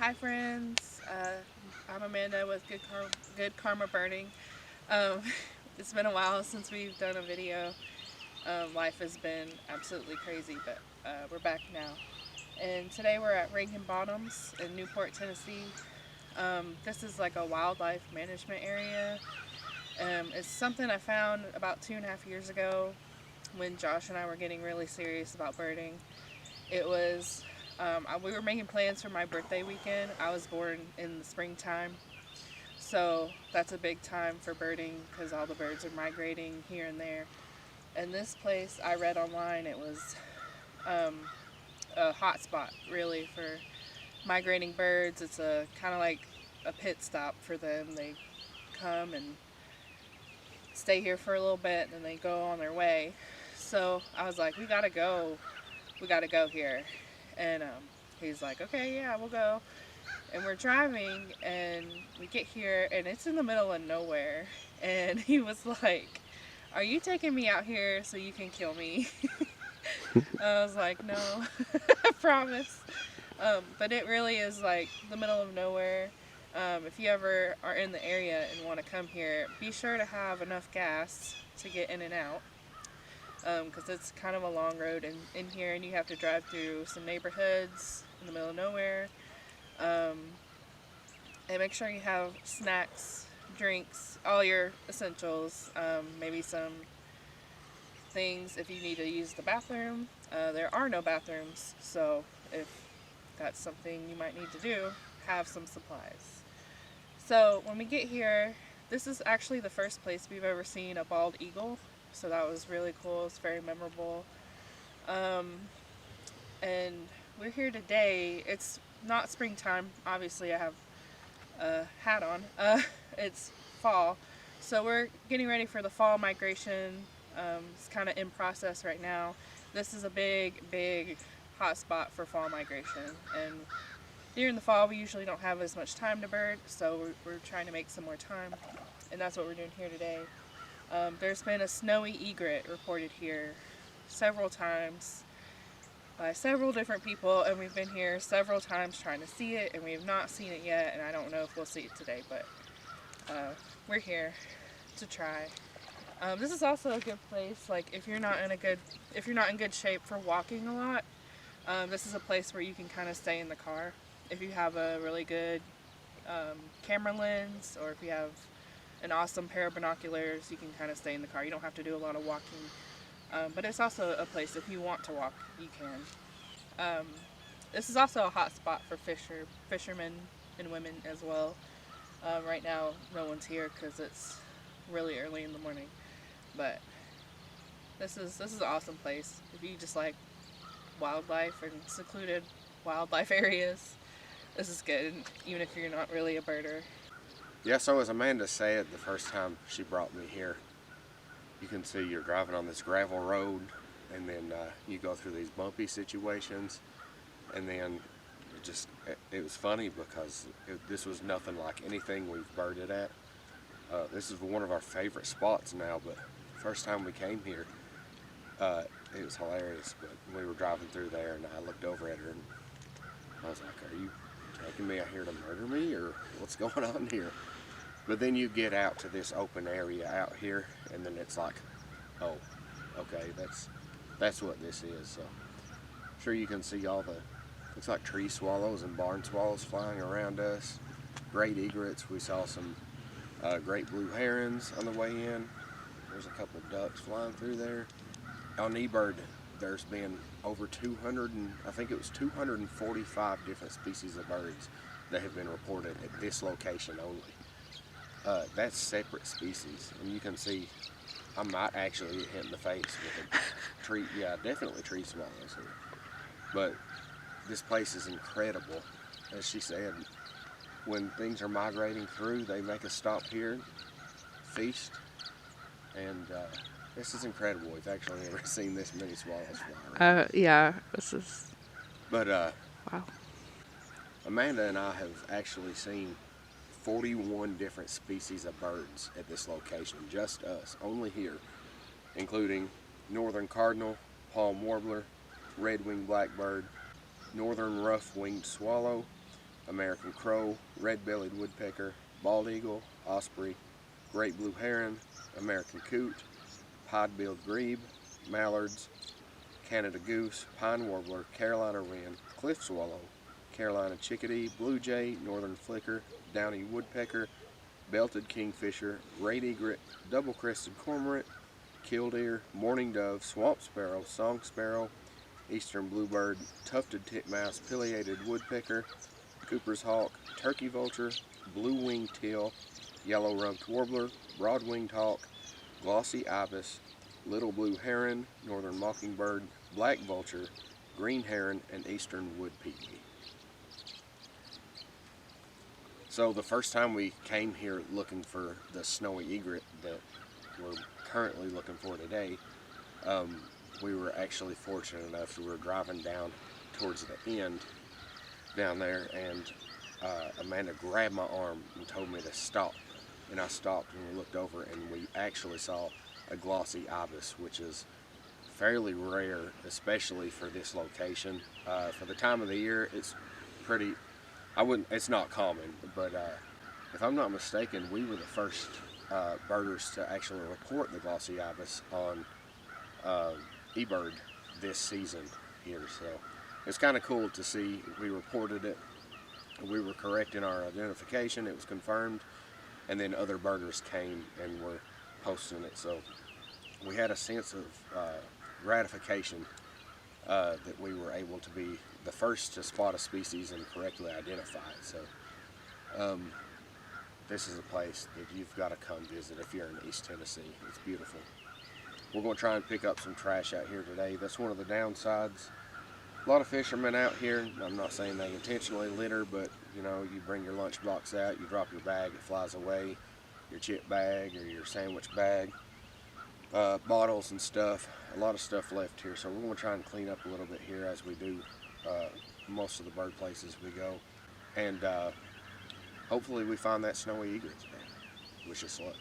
Hi friends, I'm Amanda with Good Karma Birding. Um, it's been a while since we've done a video. Life has been absolutely crazy, but we're back now. And today we're at Rankin Bottoms in Newport, Tennessee. This is like a wildlife management area. It's something I found about 2.5 years ago when Josh and I were getting really serious about birding. It was we were making plans for my birthday weekend. I was born in the springtime, so that's a big time for birding because all the birds are migrating here and there. And this place, I read online, it was um, a hotspot really for migrating birds. It's a kind of like a pit stop for them. They come and stay here for a little bit, and then they go on their way. So I was like, we gotta go. We gotta go here. And he's like, okay, yeah, we'll go. And we're driving, and we get here, and it's in the middle of nowhere. And he was like, are you taking me out here so you can kill me? I was like, no, I promise. But it really is like the middle of nowhere. If you ever are in the area and want to come here, be sure to have enough gas to get in and out. Because it's kind of a long road in here, and you have to drive through some neighborhoods in the middle of nowhere. Um, and make sure you have snacks, drinks, all your essentials, maybe some things if you need to use the bathroom. There are no bathrooms, so if that's something you might need to do, have some supplies. So when we get here, this is actually the first place we've ever seen a bald eagle, so that was really cool. It's very memorable. Um, and we're here today. It's not springtime. Obviously, I have a hat on. It's fall. So we're getting ready for the fall migration. It's kind of in process right now. This is a big hot spot for fall migration. And during the fall, we usually don't have as much time to bird, so we're trying to make some more time. And that's what we're doing here today. There's been a snowy egret reported here several times by several different people, and we've been here several times trying to see it, and we have not seen it yet, and I don't know if we'll see it today, but we're here to try. This is also a good place, like if you're not in good shape for walking a lot, this is a place where you can kind of stay in the car. If you have a really good camera lens, or if you have an awesome pair of binoculars, you can kind of stay in the car. You don't have to do a lot of walking. But it's also a place if you want to walk, you can. This is also a hot spot for fishermen and women as well. Right now, no one's here because it's really early in the morning. But this is an awesome place if you just like wildlife and secluded wildlife areas. This is good, even if you're not really a birder. Yeah, so as Amanda said the first time she brought me here, you can see you're driving on this gravel road, and then you go through these bumpy situations, and then it was funny because this was nothing like anything we've birded at. This is one of our favorite spots now, but first time we came here, it was hilarious. But we were driving through there, and I looked over at her, and I was like, are you taking me out here to murder me, or what's going on here? But then you get out to this open area out here, and then it's like, oh, okay, that's what this is. So I'm sure you can see all the, looks like tree swallows and barn swallows flying around us. Great egrets. We saw some great blue herons on the way in. There's a couple of ducks flying through there. On eBird, there's been over 200, and I think it was 245 different species of birds that have been reported at this location only. That's separate species, and you can see I might actually get hit in the face with a tree. Yeah, definitely tree swallows here. But this place is incredible. As she said, when things are migrating through, they make a stop here, feast, and this is incredible. We've actually never seen this many swallows fly around. Yeah, this is But wow. Amanda and I have actually seen 41 different species of birds at this location, just us, only here, including northern cardinal, palm warbler, red-winged blackbird, northern rough-winged swallow, American crow, red-bellied woodpecker, bald eagle, osprey, great blue heron, American coot, pied-billed grebe, mallards, Canada goose, pine warbler, Carolina wren, cliff swallow, Carolina chickadee, blue jay, northern flicker, downy woodpecker, belted kingfisher, red egret, double-crested cormorant, killdeer, mourning dove, swamp sparrow, song sparrow, eastern bluebird, tufted titmouse, pileated woodpecker, Cooper's hawk, turkey vulture, blue-winged teal, yellow-rumped warbler, broad-winged hawk, glossy ibis, little blue heron, northern mockingbird, black vulture, green heron, and eastern wood pygmy. So the first time we came here looking for the snowy egret that we're currently looking for today, we were actually fortunate enough to we were driving down towards the end down there, and Amanda grabbed my arm and told me to stop, and I stopped and we looked over and we actually saw a glossy ibis, which is fairly rare, especially for this location. For the time of the year, it's pretty, it's not common, but if I'm not mistaken, we were the first birders to actually report the glossy ibis on eBird this season here. So it's kind of cool to see. We reported it, we were correct in our identification, it was confirmed, and then other birders came and were posting it. So we had a sense of gratification that we were able to be the first to spot a species and correctly identify it. So this is a place that you've got to come visit if you're in East Tennessee. It's beautiful. We're going to try and pick up some trash out here today. That's one of the downsides. A lot of fishermen out here. I'm not saying they intentionally litter, but you know, you bring your lunchbox out, you drop your bag, it flies away, your chip bag or your sandwich bag, bottles and stuff. A lot of stuff left here, so we're going to try and clean up a little bit here as we do most of the bird places we go, and hopefully we find that snowy egret today. Wish us luck.